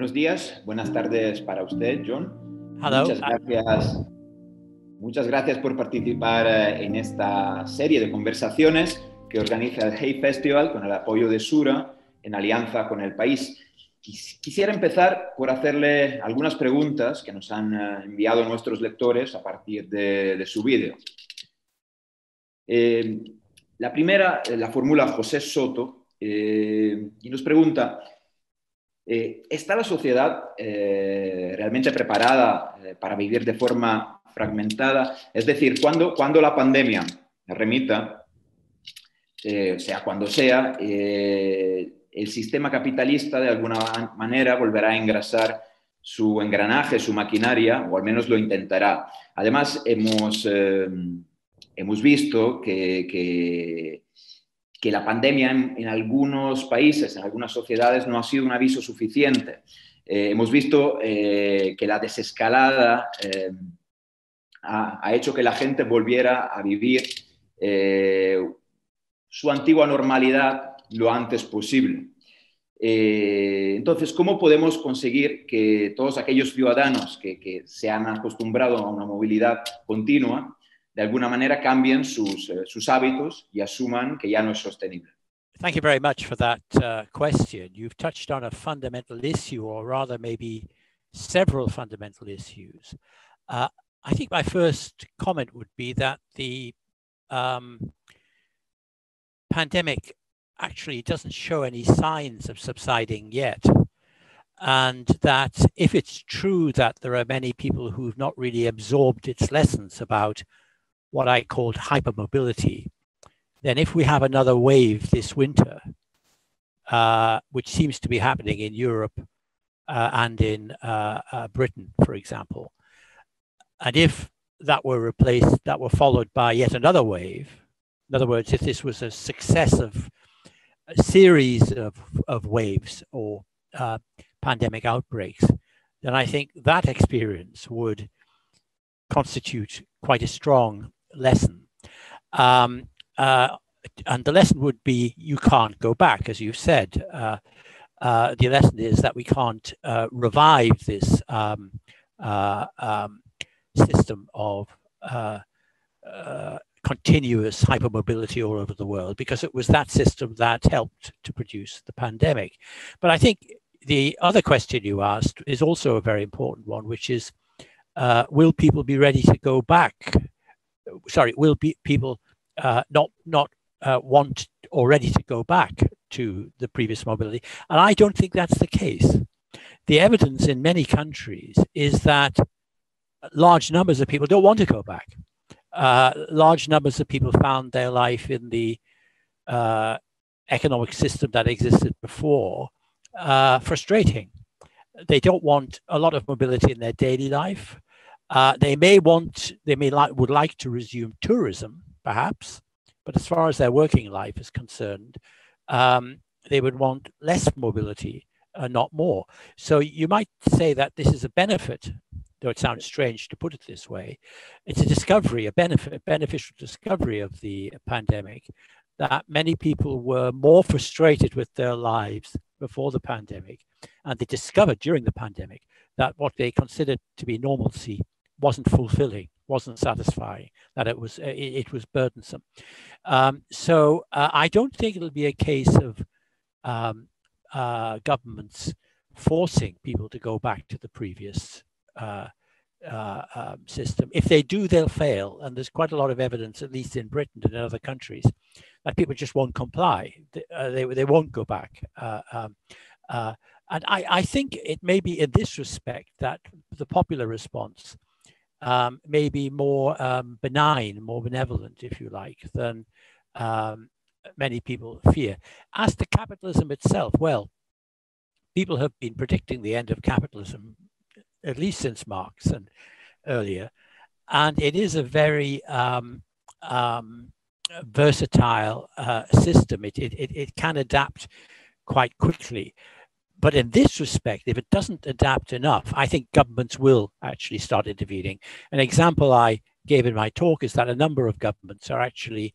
Buenos días, buenas tardes para usted, John. Hello. Muchas gracias por participar en esta serie de conversaciones que organiza el Hey Festival con el apoyo de SURA en alianza con El País. Quisiera empezar por hacerle algunas preguntas que nos han enviado nuestros lectores a partir de su vídeo. La primera la formula José Soto y nos pregunta: ¿está la sociedad realmente preparada para vivir de forma fragmentada? Es decir, cuando la pandemia remita, sea cuando sea, el sistema capitalista de alguna manera volverá a engrasar su engranaje, su maquinaria, o al menos lo intentará. Además, hemos visto que la pandemia en algunos países, en algunas sociedades, no ha sido un aviso suficiente. Hemos visto que la desescalada ha hecho que la gente volviera a vivir su antigua normalidad lo antes posible. Entonces, ¿cómo podemos conseguir que todos aquellos ciudadanos que se han acostumbrado a una movilidad continua, de alguna manera cambien sus hábitos y asuman que ya no es sostenible? Thank you very much for that question. You've touched on a fundamental issue, or rather maybe several fundamental issues. I think my first comment would be that the pandemic actually doesn't show any signs of subsiding yet. And that if it's true that there are many people who've not really absorbed its lessons about what I called hypermobility, then if we have another wave this winter, which seems to be happening in Europe and in Britain, for example, and if that were followed by yet another wave, in other words, if this was a successive series of waves or pandemic outbreaks, then I think that experience would constitute quite a strong lesson. And the lesson would be, you can't go back, as you've said. The lesson is that we can't revive this system of continuous hypermobility all over the world, because it was that system that helped to produce the pandemic. But I think the other question you asked is also a very important one, which is, will people be ready to go back? Sorry, will people not want or ready to go back to the previous mobility? And I don't think that's the case. The evidence in many countries is that large numbers of people don't want to go back. Large numbers of people found their life in the economic system that existed before frustrating. They don't want a lot of mobility in their daily life. Would like to resume tourism, perhaps, but as far as their working life is concerned, they would want less mobility, not more. So you might say that this is a benefit, though it sounds strange to put it this way. It's a discovery, a beneficial discovery of the pandemic, that many people were more frustrated with their lives before the pandemic, and they discovered during the pandemic that what they considered to be normalcy wasn't fulfilling, wasn't satisfying, that it was burdensome. So I don't think it'll be a case of governments forcing people to go back to the previous system. If they do, they'll fail. And there's quite a lot of evidence, at least in Britain and in other countries, that people just won't comply. They won't go back. And I think it may be in this respect that the popular response may be more benign, more benevolent, if you like, than many people fear. As to capitalism itself, well, people have been predicting the end of capitalism at least since Marx and earlier, and it is a very versatile system. It can adapt quite quickly. But in this respect, if it doesn't adapt enough, I think governments will actually start intervening. An example I gave in my talk is that a number of governments are actually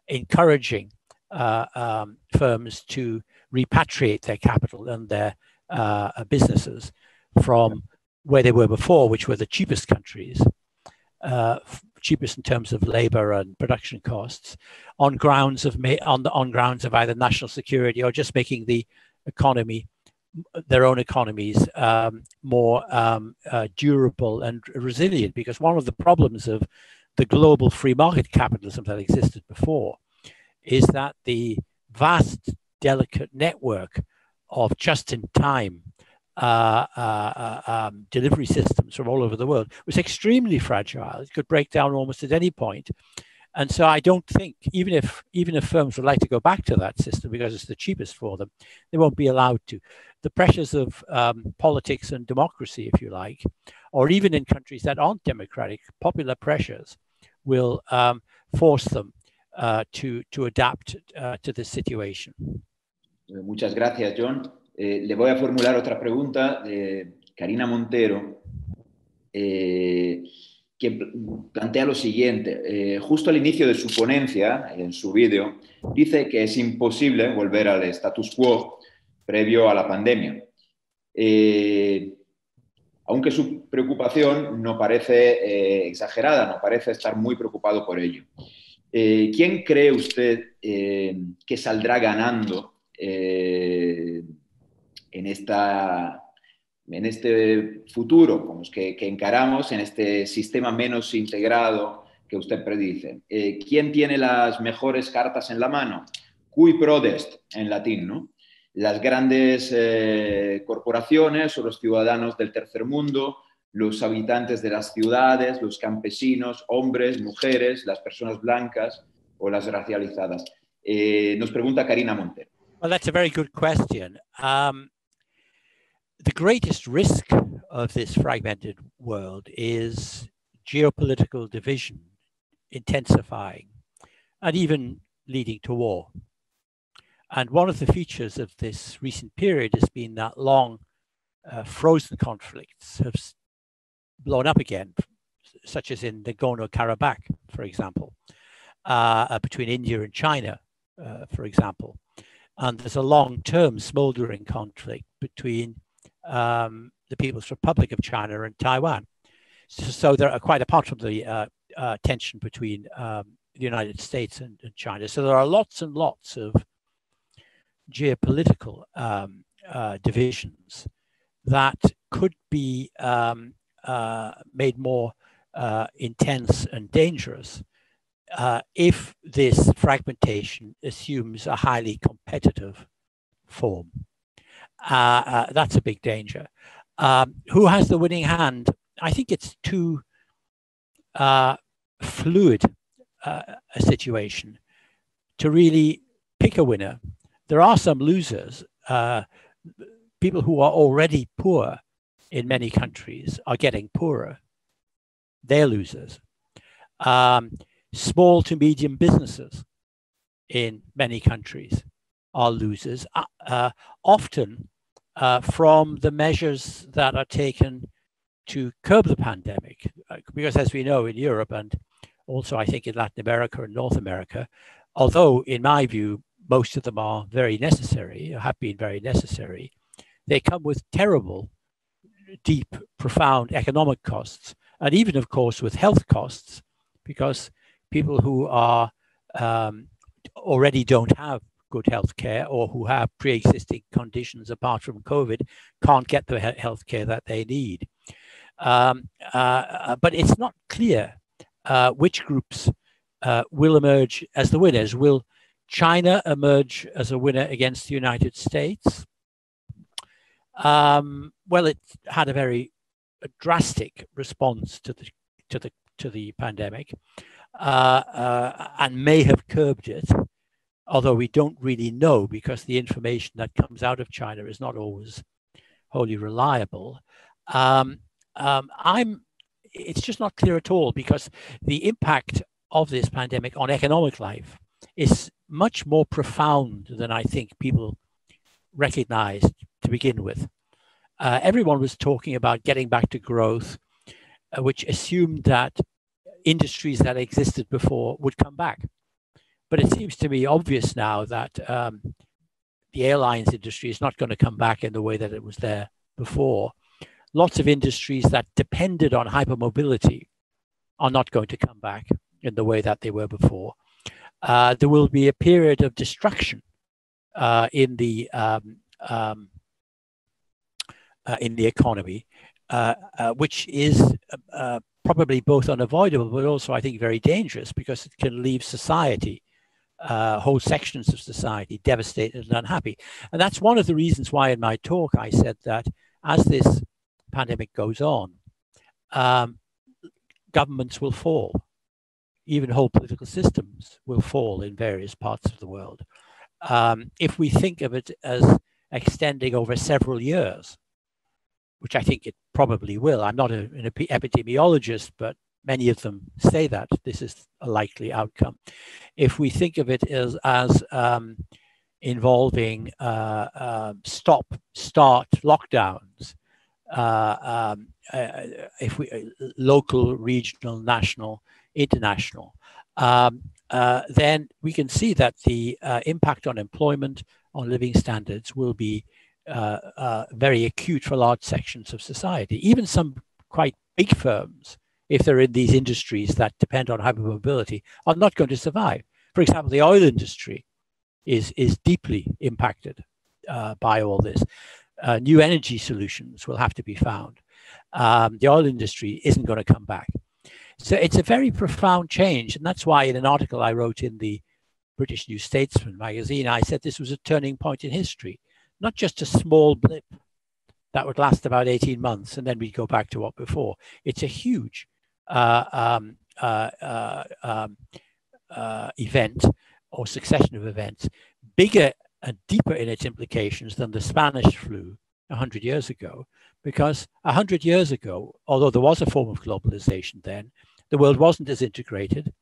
encouraging firms to repatriate their capital and their businesses from where they were before, which were the cheapest countries, cheapest in terms of labor and production costs, on grounds of either national security or just making the economy, their own economies, more durable and resilient. Because one of the problems of the global free market capitalism that existed before is that the vast, delicate network of just-in-time delivery systems from all over the world was extremely fragile. It could break down almost at any point. And so I don't think, even if firms would like to go back to that system because it's the cheapest for them, they won't be allowed to. The pressures of politics and democracy, if you like, or even in countries that aren't democratic, popular pressures will force them to adapt to this situation. Muchas gracias, John. Le voy a formular otra pregunta de Karina Montero, que plantea lo siguiente. Justo al inicio de su ponencia, en su vídeo, dice que es imposible volver al status quo previo a la pandemia. Aunque su preocupación no parece exagerada, no parece estar muy preocupado por ello. ¿Quién cree usted que saldrá ganando en este futuro como que encaramos, en este sistema menos integrado que usted predice? ¿Quién tiene las mejores cartas en la mano? Cui prodest, en latín, ¿no? Las grandes corporaciones o los ciudadanos del tercer mundo, los habitantes de las ciudades, los campesinos, hombres, mujeres, las personas blancas o las racializadas. Nos pregunta Karina Montero. Well, that's a very good question. The greatest risk of this fragmented world is geopolitical division intensifying and even leading to war. And one of the features of this recent period has been that long frozen conflicts have blown up again, such as in Nagorno-Karabakh, for example, between India and China, for example. And there's a long-term smoldering conflict between the People's Republic of China and Taiwan. So there are, quite apart from the tension between the United States and China. So there are lots and lots of geopolitical divisions that could be made more intense and dangerous if this fragmentation assumes a highly competitive form. That's a big danger. Who has the winning hand? I think it's too fluid a situation to really pick a winner. There are some losers. People who are already poor in many countries are getting poorer. They're losers. Small to medium businesses in many countries are losers, often from the measures that are taken to curb the pandemic. Because as we know in Europe and also I think in Latin America and North America, although in my view, most of them are very necessary, have been very necessary, they come with terrible, deep, profound economic costs, and even, of course, with health costs, because people who are already don't have good health care or who have pre-existing conditions apart from COVID can't get the health care that they need. But it's not clear which groups will emerge as the winners. Will China emerge as a winner against the United States? Well, it had a very drastic response to the pandemic and may have curbed it, although we don't really know because the information that comes out of China is not always wholly reliable. It's just not clear at all because the impact of this pandemic on economic life is much more profound than I think people recognized to begin with. Everyone was talking about getting back to growth, which assumed that industries that existed before would come back. But it seems to me obvious now that the airlines industry is not going to come back in the way that it was there before. Lots of industries that depended on hypermobility are not going to come back in the way that they were before. There will be a period of destruction in the economy, which is probably both unavoidable, but also I think very dangerous, because it can leave society, whole sections of society, devastated and unhappy. And that's one of the reasons why in my talk I said that as this pandemic goes on, governments will fall. Even whole political systems will fall in various parts of the world. If we think of it as extending over several years, which I think it probably will. I'm not an epidemiologist, but many of them say that this is a likely outcome. If we think of it as involving stop, start lockdowns, if we local, regional, national, international, then we can see that the impact on employment, on living standards will be very acute for large sections of society. Even some quite big firms, if they're in these industries that depend on hypermobility, are not going to survive. For example, the oil industry is deeply impacted by all this. New energy solutions will have to be found. The oil industry isn't going to come back. So it's a very profound change. And that's why in an article I wrote in the British New Statesman magazine, I said this was a turning point in history, not just a small blip that would last about 18 months and then we'd go back to what before. It's a huge event or succession of events, bigger and deeper in its implications than the Spanish flu 100 years ago, because 100 years ago, although there was a form of globalization then, the world wasn't as integrated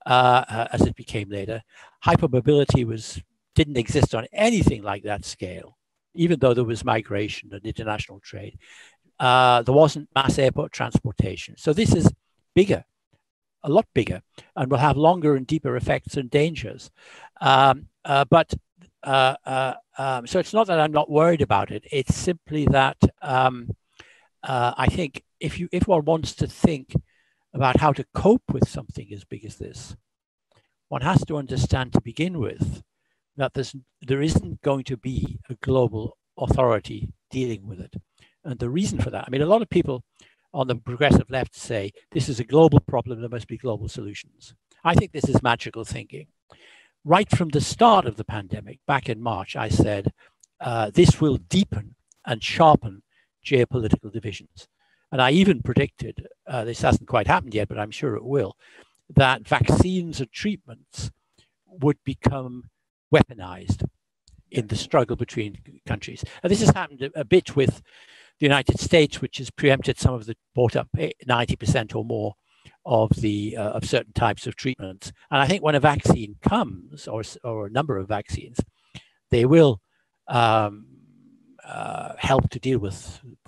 as it became later. Hypermobility didn't exist on anything like that scale, even though there was migration and international trade. There wasn't mass airport transportation. So this is bigger, a lot bigger, and will have longer and deeper effects and dangers. So it's not that I'm not worried about it. It's simply that I think if one wants to think about how to cope with something as big as this, one has to understand to begin with that there isn't going to be a global authority dealing with it. And the reason for that, I mean, a lot of people on the progressive left say this is a global problem, there must be global solutions. I think this is magical thinking. Right from the start of the pandemic, back in March, I said this will deepen and sharpen geopolitical divisions. And I even predicted, this hasn't quite happened yet, but I'm sure it will, that vaccines and treatments would become weaponized in the struggle between countries. And this has happened a bit with the United States, which has preempted some of the, bought up 90% or more of certain types of treatments. And I think when a vaccine comes, or a number of vaccines, they will help to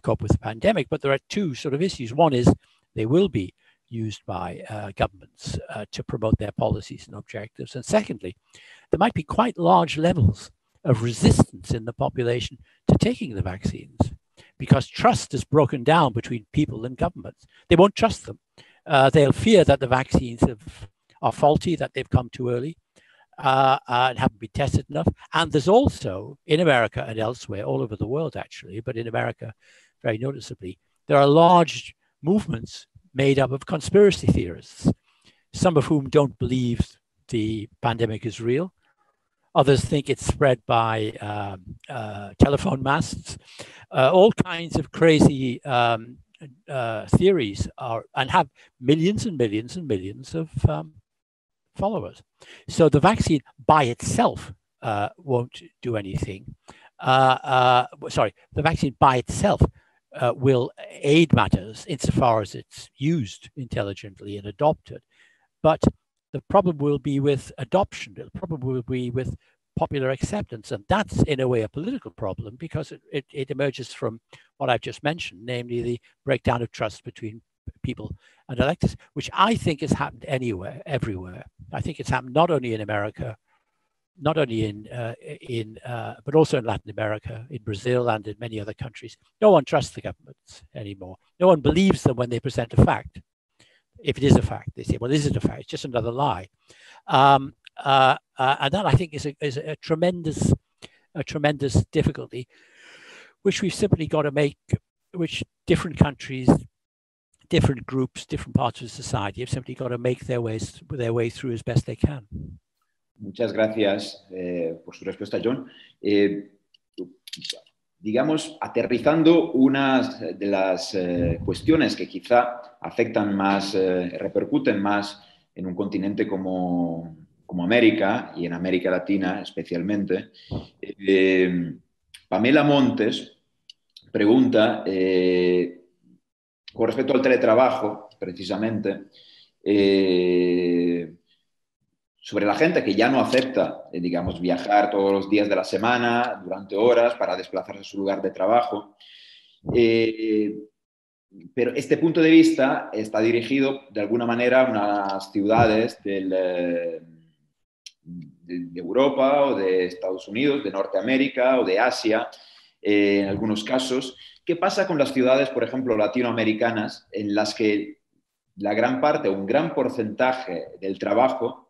cope with the pandemic. But there are two sort of issues. One is they will be used by governments to promote their policies and objectives. And secondly, there might be quite large levels of resistance in the population to taking the vaccines, because trust is broken down between people and governments. They won't trust them. They'll fear that the vaccines are faulty, that they've come too early and haven't been tested enough. And there's also, in America and elsewhere, all over the world actually, but in America very noticeably, there are large movements made up of conspiracy theorists, some of whom don't believe the pandemic is real. Others think it's spread by telephone masts. All kinds of crazy theories and have millions and millions and millions of followers. So the vaccine by itself won't do anything. The vaccine by itself will aid matters insofar as it's used intelligently and adopted. But the problem will be with adoption. The problem will be with popular acceptance. And that's in a way a political problem, because it emerges from what I've just mentioned, namely the breakdown of trust between people and electors, which I think has happened everywhere. I think it's happened not only in America, not only but also in Latin America, in Brazil, and in many other countries. No one trusts the governments anymore. No one believes them when they present a fact. If it is a fact, they say, well, is it a fact? It's just another lie. And that, I think, is a tremendous difficulty, which we've simply got to make, which different countries, different groups, different parts of society have simply got to make their way through as best they can. Muchas gracias por su respuesta, John. Digamos, aterrizando unas de las cuestiones que quizá afectan más, repercuten más en un continente como América y en América Latina especialmente. Pamela Montes pregunta, con respecto al teletrabajo, precisamente, sobre la gente que ya no acepta, digamos, viajar todos los días de la semana, durante horas, para desplazarse a su lugar de trabajo. Pero este punto de vista está dirigido, de alguna manera, a unas ciudades de Europa o de Estados Unidos, de Norteamérica o de Asia, en algunos casos. ¿Qué pasa con las ciudades, por ejemplo, latinoamericanas, en las que la gran parte o un gran porcentaje del trabajo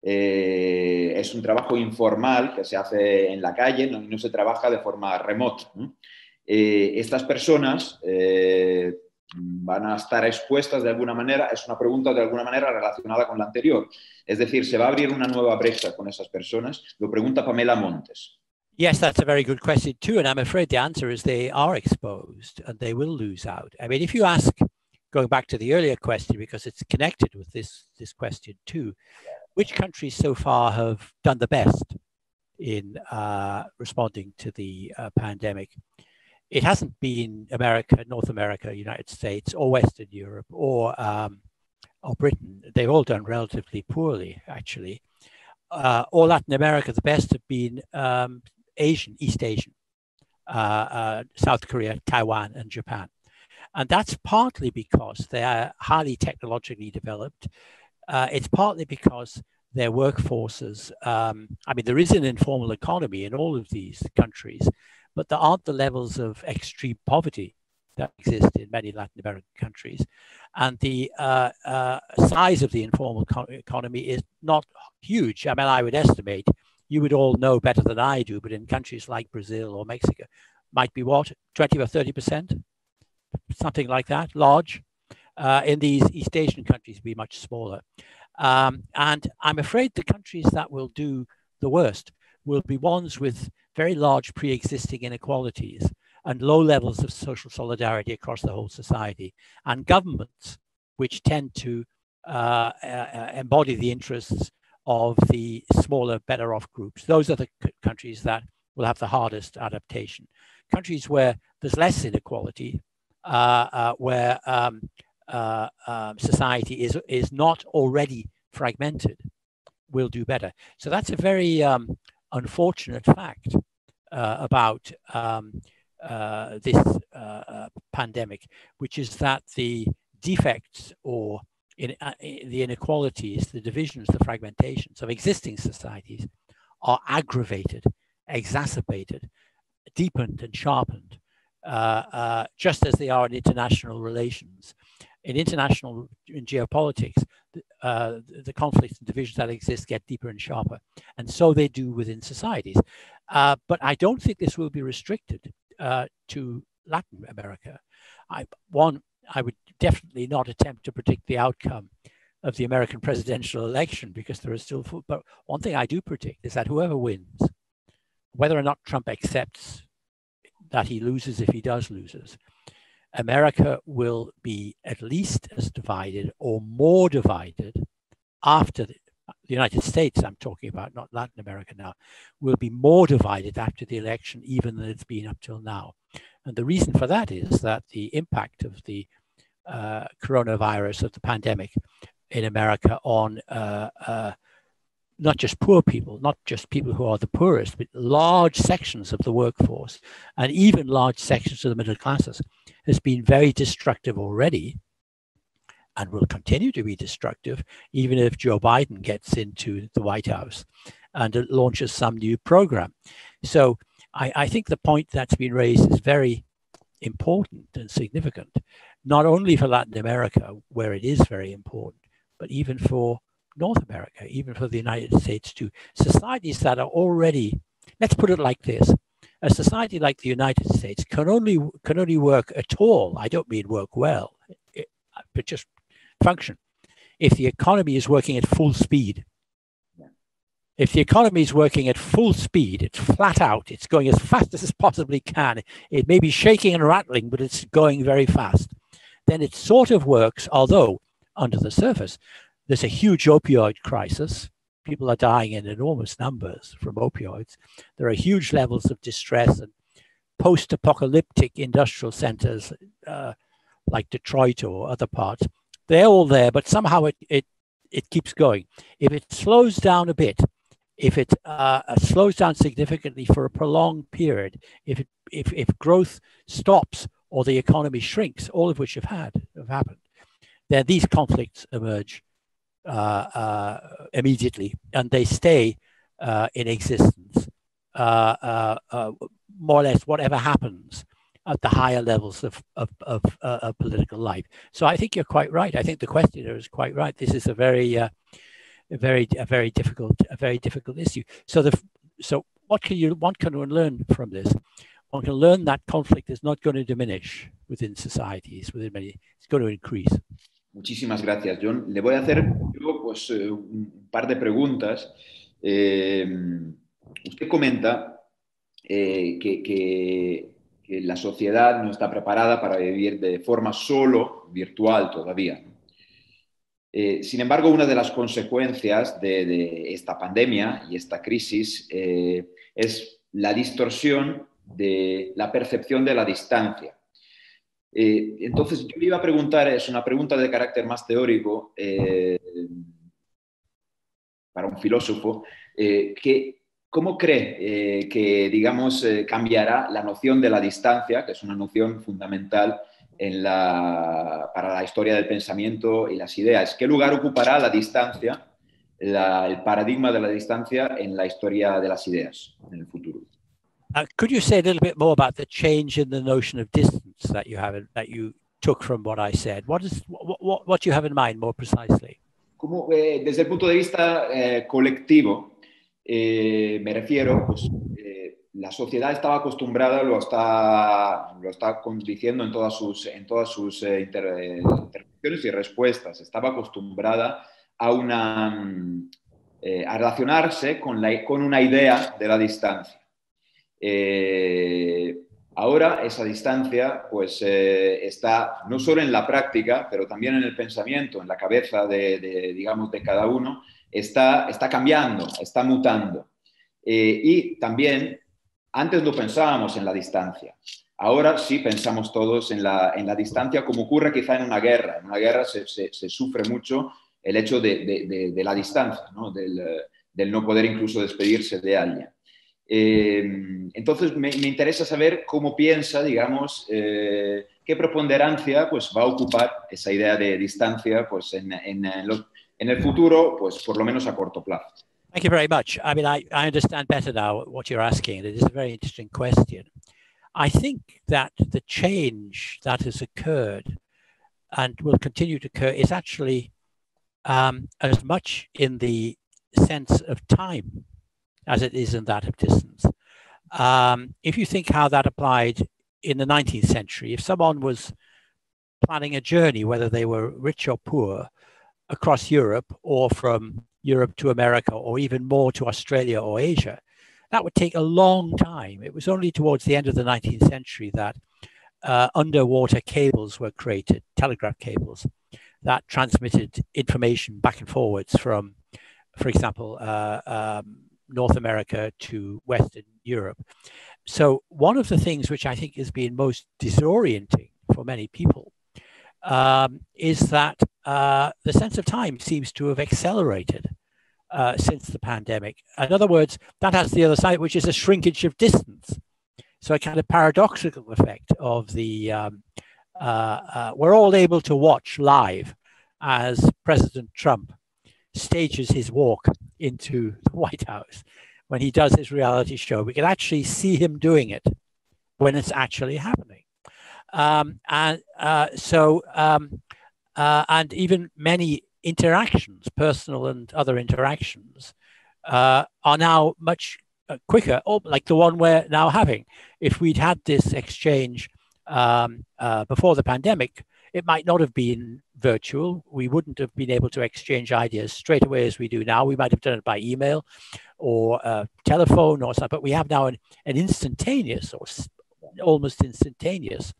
es un trabajo informal que se hace en la calle, no se trabaja de forma remota, ¿no? Estas personas van a estar expuestas de alguna manera, es una pregunta de alguna manera relacionada con la anterior. Es decir, ¿se va a abrir una nueva brecha con esas personas? Lo pregunta Pamela Montes. Yes, that's a very good question too. And I'm afraid the answer is they are exposed and they will lose out. I mean, if you ask, going back to the earlier question, because it's connected with this question too, which countries so far have done the best in responding to the pandemic? It hasn't been America, North America, United States, or Western Europe, or Britain. They've all done relatively poorly, actually. Or Latin America, the best have been East Asian, South Korea, Taiwan, and Japan. And that's partly because they are highly technologically developed. It's partly because their workforces, I mean, there is an informal economy in all of these countries, but there aren't the levels of extreme poverty that exist in many Latin American countries. And the size of the informal economy is not huge. I mean, I would estimate, you would all know better than I do, but in countries like Brazil or Mexico, might be what, 20 or 30%? Something like that, large. In these East Asian countries, be much smaller. And I'm afraid the countries that will do the worst will be ones with very large pre-existing inequalities and low levels of social solidarity across the whole society, and governments which tend to embody the interests of the smaller, better off groups. Those are the countries that will have the hardest adaptation. Countries where there's less inequality, where society is not already fragmented, will do better. So that's a very unfortunate fact about this pandemic, which is that the defects or the inequalities, the divisions, the fragmentations of existing societies are aggravated, exacerbated, deepened and sharpened, just as they are in international relations. In geopolitics, the conflicts and divisions that exist get deeper and sharper, and so they do within societies. But I don't think this will be restricted to Latin America. I would definitely not attempt to predict the outcome of the American presidential election, because there are still, but one thing I do predict is that whoever wins, whether or not Trump accepts that he loses, if he does loses, America will be at least as divided or more divided after the United States, I'm talking about, not Latin America now, will be more divided after the election even than it's been up till now. And the reason for that is that the impact of the coronavirus, of the pandemic in America on not just poor people, not just people who are the poorest, but large sections of the workforce and even large sections of the middle classes has been very destructive already, and will continue to be destructive even if Joe Biden gets into the White House. and it launches some new program. So I think the point that's been raised is very important and significant, not only for Latin America, where it is very important, but even for North America, even for the United States too. Societies that are already, let's put it like this, a society like the United States can only work at all, I don't mean work well, but just function, if the economy is working at full speed. If the economy is working at full speed, it's flat out, it's going as fast as it possibly can. It may be shaking and rattling, but it's going very fast. Then it sort of works, although under the surface, there's a huge opioid crisis. People are dying in enormous numbers from opioids. There are huge levels of distress, and post-apocalyptic industrial centers like Detroit or other parts, they're all there, but somehow it keeps going. If it slows down a bit, if it slows down significantly for a prolonged period, if growth stops or the economy shrinks, all of which have happened, then these conflicts emerge immediately, and they stay in existence more or less whatever happens at the higher levels of political life. So I think you're quite right. I think the questioner is quite right. This is a very difficult issue. So what can one learn from this? One can learn that conflict is not going to diminish within societies, it's going to increase. Muchísimas gracias, John. Le voy a hacer yo, pues, un par de preguntas. Usted comenta que la sociedad no está preparada para vivir de forma solo virtual todavía. Sin embargo, una de las consecuencias de esta pandemia y esta crisis es la distorsión de la percepción de la distancia. Entonces, yo le iba a preguntar, es una pregunta de carácter más teórico para un filósofo, ¿cómo cree que, digamos, cambiará la noción de la distancia, que es una noción fundamental para la historia del pensamiento y las ideas? ¿Qué lugar ocupará la distancia, el paradigma de la distancia en la historia de las ideas en el futuro? Could you say a little bit more about the change in the notion of distance that you took from what I said? What do you have in mind more precisely? Como, desde el punto de vista colectivo, me refiero, pues, la sociedad estaba acostumbrada, lo está diciendo en todas sus intervenciones y respuestas, estaba acostumbrada a relacionarse con una idea de la distancia. Ahora esa distancia, pues, está no solo en la práctica, pero también en el pensamiento, en la cabeza digamos, de cada uno, está cambiando, está mutando. Y también, antes no pensábamos en la distancia. Ahora sí pensamos todos en la distancia, como ocurre quizá en una guerra. En una guerra se sufre mucho el hecho de la distancia, ¿no? Del no poder incluso despedirse de alguien. Entonces me interesa saber cómo piensa, digamos, qué preponderancia, pues, va a ocupar esa idea de distancia, pues, en el futuro, pues, por lo menos a corto plazo. Thank you very much. I mean, I understand better now what you're asking. It is a very interesting question. I think that the change that has occurred and will continue to occur is actually as much in the sense of time as it is in that of distance. If you think how that applied in the 19th century, if someone was planning a journey, whether they were rich or poor, across Europe or from Europe to America or even more to Australia or Asia, that would take a long time. It was only towards the end of the 19th century that underwater cables were created, telegraph cables, that transmitted information back and forwards from, for example, North America to Western Europe. So one of the things which I think has been most disorienting for many people is that the sense of time seems to have accelerated since the pandemic. In other words, that has the other side, which is a shrinkage of distance. So a kind of paradoxical effect of the, we're all able to watch live as President Trump stages his walk into the White House when he does his reality show. We can actually see him doing it when it's actually happening. And even many interactions, personal and other interactions, are now much quicker, like the one we're now having. If we'd had this exchange before the pandemic, it might not have been virtual. We wouldn't have been able to exchange ideas straight away as we do now. We might have done it by email or telephone or something, but we have now an instantaneous or almost instantaneous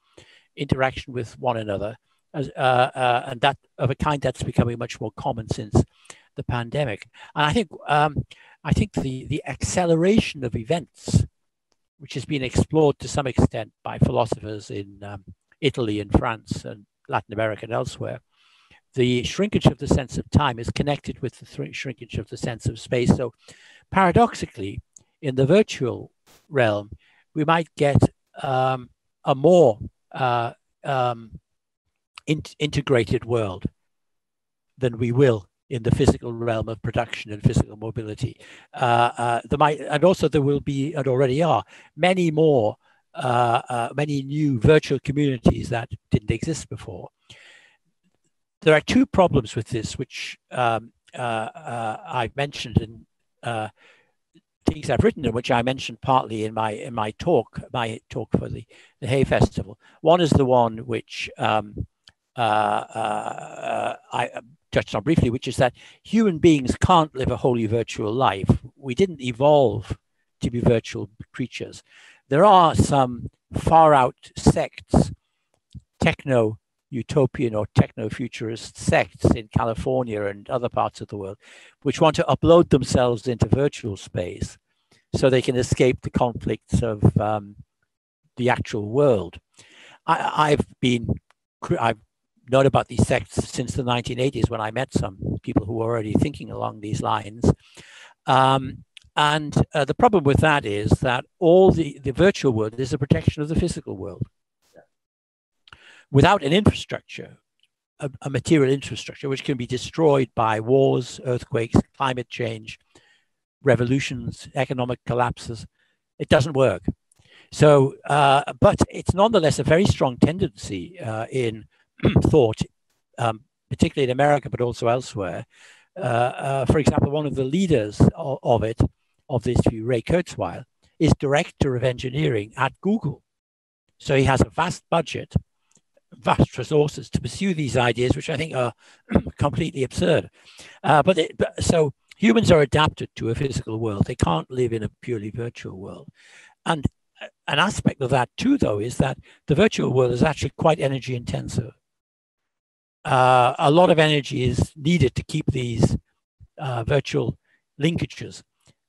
interaction with one another, and that of a kind that's becoming much more common since the pandemic. And I think the acceleration of events, which has been explored to some extent by philosophers in Italy and France and Latin America and elsewhere, the shrinkage of the sense of time is connected with the shrinkage of the sense of space. So paradoxically, in the virtual realm, we might get a more integrated world than we will in the physical realm of production and physical mobility. And also there will be, and already are, many more, many new virtual communities that didn't exist before. There are two problems with this, which I've mentioned in things I've written, and which I mentioned partly in my talk for the Hay Festival. One is the one which I touched on briefly, which is that human beings can't live a wholly virtual life. We didn't evolve to be virtual creatures. There are some far out sects, techno-utopian or techno-futurist sects in California and other parts of the world, which want to upload themselves into virtual space so they can escape the conflicts of the actual world. I've known about these sects since the 1980s when I met some people who were already thinking along these lines. The problem with that is that all the virtual world is a protection of the physical world. Without an infrastructure, a material infrastructure, which can be destroyed by wars, earthquakes, climate change, revolutions, economic collapses, it doesn't work. So, but it's nonetheless a very strong tendency in thought, particularly in America, but also elsewhere. For example, one of the leaders of this view, Ray Kurzweil, is director of engineering at Google. So he has a vast budget, vast resources to pursue these ideas, which I think are completely absurd. So humans are adapted to a physical world. They can't live in a purely virtual world. And an aspect of that too, though, is that the virtual world is actually quite energy intensive. A lot of energy is needed to keep these virtual linkages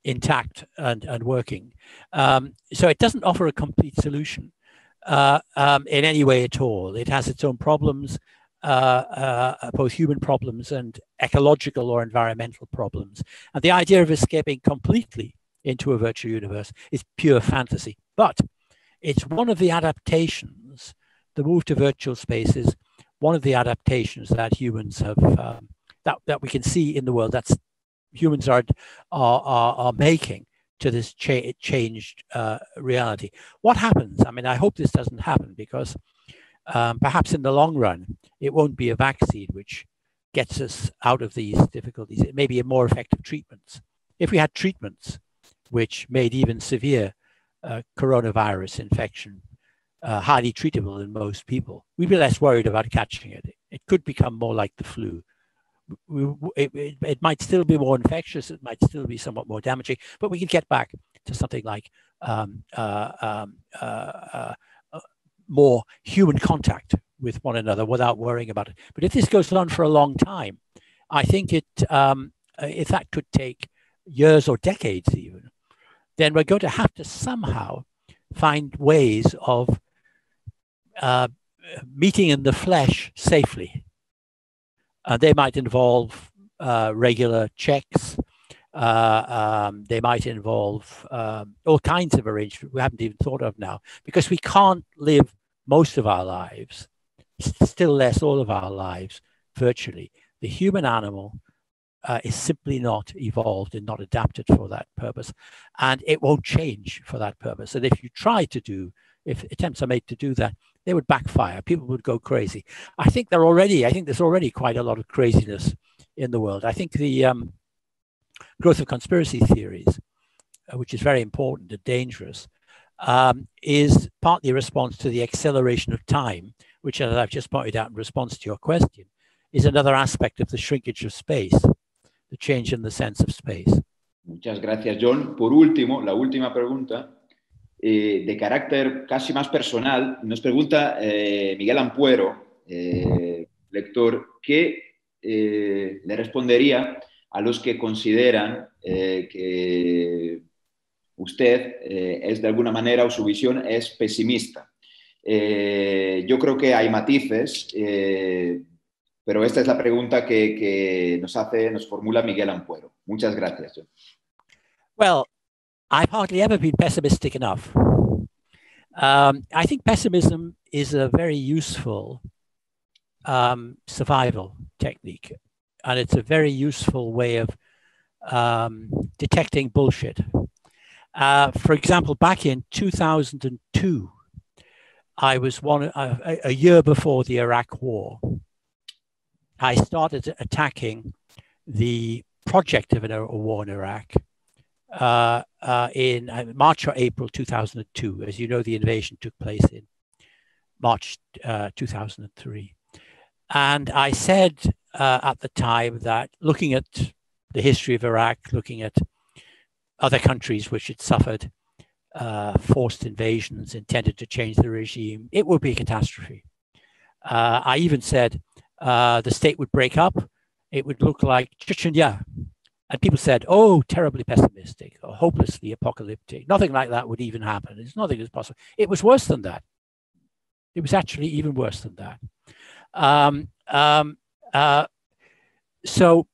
intact and working. So it doesn't offer a complete solution in any way at all. It has its own problems, both human problems and ecological or environmental problems. And the idea of escaping completely into a virtual universe is pure fantasy. But it's one of the adaptations, the move to virtual spaces, one of the adaptations that humans have, that we can see in the world, that's humans are making to this changed reality. What happens? I mean, I hope this doesn't happen, because perhaps in the long run, it won't be a vaccine which gets us out of these difficulties. It may be a more effective treatments. If we had treatments which made even severe coronavirus infection highly treatable in most people, we'd be less worried about catching it. It could become more like the flu. It might still be more infectious, it might still be somewhat more damaging, but we can get back to something like more human contact with one another without worrying about it. But if this goes on for a long time, I think if that could take years or decades even, then we're going to have to somehow find ways of meeting in the flesh safely. They might involve regular checks. They might involve all kinds of arrangements we haven't even thought of now, because we can't live most of our lives, still less all of our lives, virtually. The human animal is simply not evolved and not adapted for that purpose. And it won't change for that purpose. And if attempts are made to do that, they would backfire. People would go crazy. I think there's already quite a lot of craziness in the world. I think the growth of conspiracy theories, which is very important and dangerous, is partly a response to the acceleration of time, which, as I've just pointed out in response to your question, is another aspect of the shrinkage of space, the change in the sense of space. Muchas gracias, John. Por último, la última pregunta, de carácter casi más personal, nos pregunta Miguel Ampuero, lector, ¿qué le respondería a los que consideran que usted es de alguna manera o su visión es pesimista? Yo creo que hay matices, pero esta es la pregunta que nos formula Miguel Ampuero. Muchas gracias, John. Well, I've hardly ever been pessimistic enough. I think pessimism is a very useful survival technique, and it's a very useful way of detecting bullshit. For example, back in 2002, I was a year before the Iraq War. I started attacking the project of a war in Iraq in March or April 2002. As you know, the invasion took place in March 2003. And I said at the time that looking at the history of Iraq, looking at other countries which had suffered forced invasions intended to change the regime, it would be a catastrophe. I even said the state would break up. It would look like Chechnya. And people said, oh, terribly pessimistic or hopelessly apocalyptic. Nothing like that would even happen. There's nothing that's possible. It was worse than that. It was actually even worse than that. So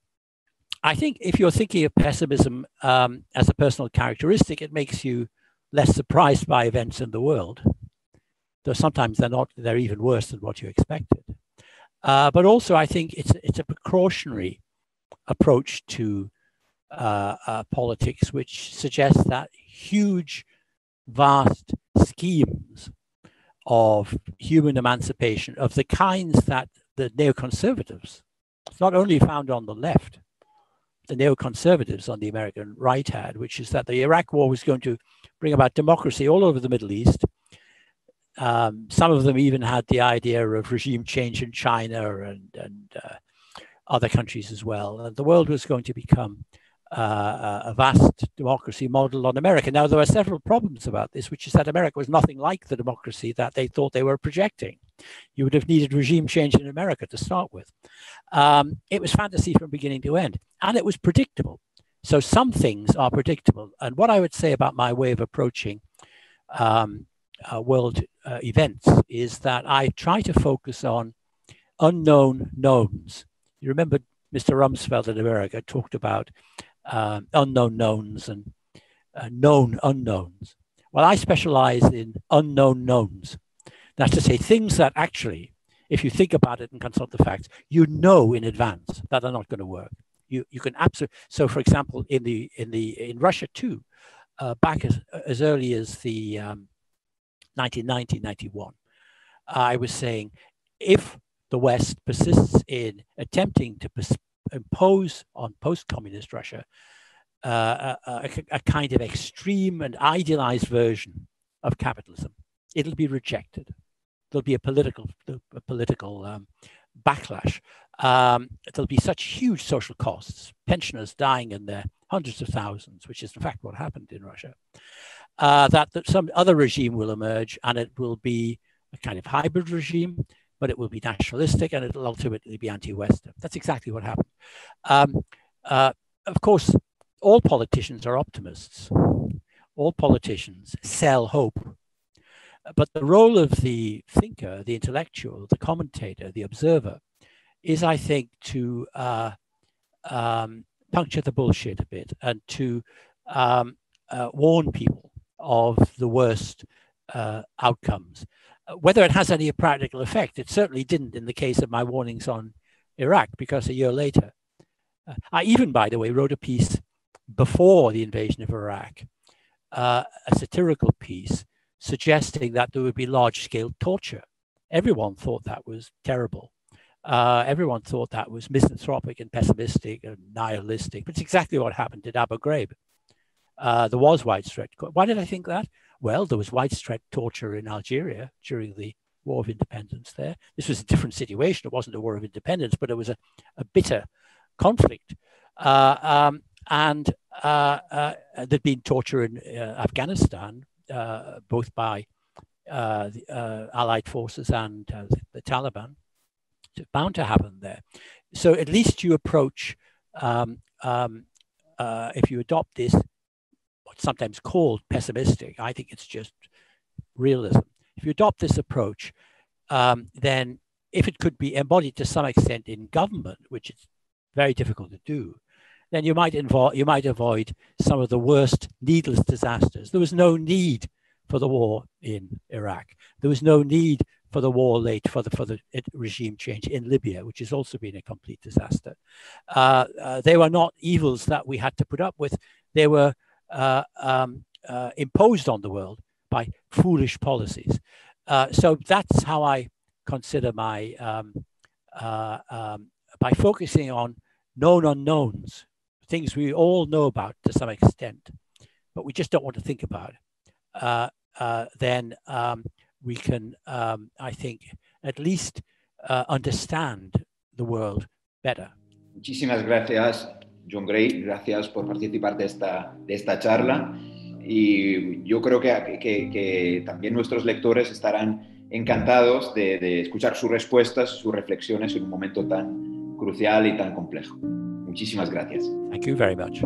I think if you're thinking of pessimism as a personal characteristic, it makes you less surprised by events in the world, though sometimes they're even worse than what you expected. But also I think it's a precautionary approach to politics, which suggests that huge, vast schemes of human emancipation of the kinds that the neoconservatives, it's not only found on the left, the neoconservatives on the American right had, which is that the Iraq war was going to bring about democracy all over the Middle East. Some of them even had the idea of regime change in China and other countries as well. And the world was going to become a vast democracy modeled on America. Now, there are several problems about this, which is that America was nothing like the democracy that they thought they were projecting. You would have needed regime change in America to start with. It was fantasy from beginning to end, and it was predictable. So some things are predictable. And what I would say about my way of approaching world events is that I try to focus on unknown knowns. You remember Mr. Rumsfeld in America talked about unknown knowns and known unknowns. Well, I specialize in unknown knowns. That's to say, things that actually, if you think about it and consult the facts, you know in advance that are not going to work. You can absolutely. So, for example, in Russia too, back as early as the 1990, 91, I was saying, if the West persists in attempting to impose on post-communist Russia a kind of extreme and idealized version of capitalism, it'll be rejected. There'll be a political backlash. There'll be such huge social costs, pensioners dying in their hundreds of thousands, which is in fact what happened in Russia, that some other regime will emerge, and it will be a kind of hybrid regime, but it will be nationalistic and it'll ultimately be anti-Western. That's exactly what happened. Of course, all politicians are optimists. All politicians sell hope. But the role of the thinker, the intellectual, the commentator, the observer, is, I think, to puncture the bullshit a bit and to warn people of the worst outcomes. Whether it has any practical effect, it certainly didn't in the case of my warnings on Iraq, because a year later, I even, by the way, wrote a piece before the invasion of Iraq, a satirical piece suggesting that there would be large-scale torture. Everyone thought that was terrible. Everyone thought that was misanthropic and pessimistic and nihilistic. But it's exactly what happened at Abu Ghraib. There was widespread. Why did I think that? Well, there was widespread torture in Algeria during the War of Independence there. This was a different situation. It wasn't a war of independence, but it was a bitter conflict. And there'd been torture in Afghanistan, both by the Allied forces and the Taliban. It's bound to happen there. So at least you approach, if you adopt this, what's sometimes called pessimistic, I think it's just realism. If you adopt this approach, then if it could be embodied to some extent in government, which is very difficult to do, then you might avoid some of the worst needless disasters. There was no need for the war in Iraq. There was no need for the war late for the regime change in Libya, which has also been a complete disaster. They were not evils that we had to put up with. They were imposed on the world by foolish policies. So that's how I consider my, by focusing on known unknowns, things we all know about to some extent, but we just don't want to think about, then we can, I think, at least understand the world better. Muchísimas gracias, John Gray. Gracias por participar de esta charla. Y yo creo que también nuestros lectores estarán encantados de escuchar sus respuestas, sus reflexiones en un momento tan crucial y tan complejo. Muchísimas gracias. Thank you very much.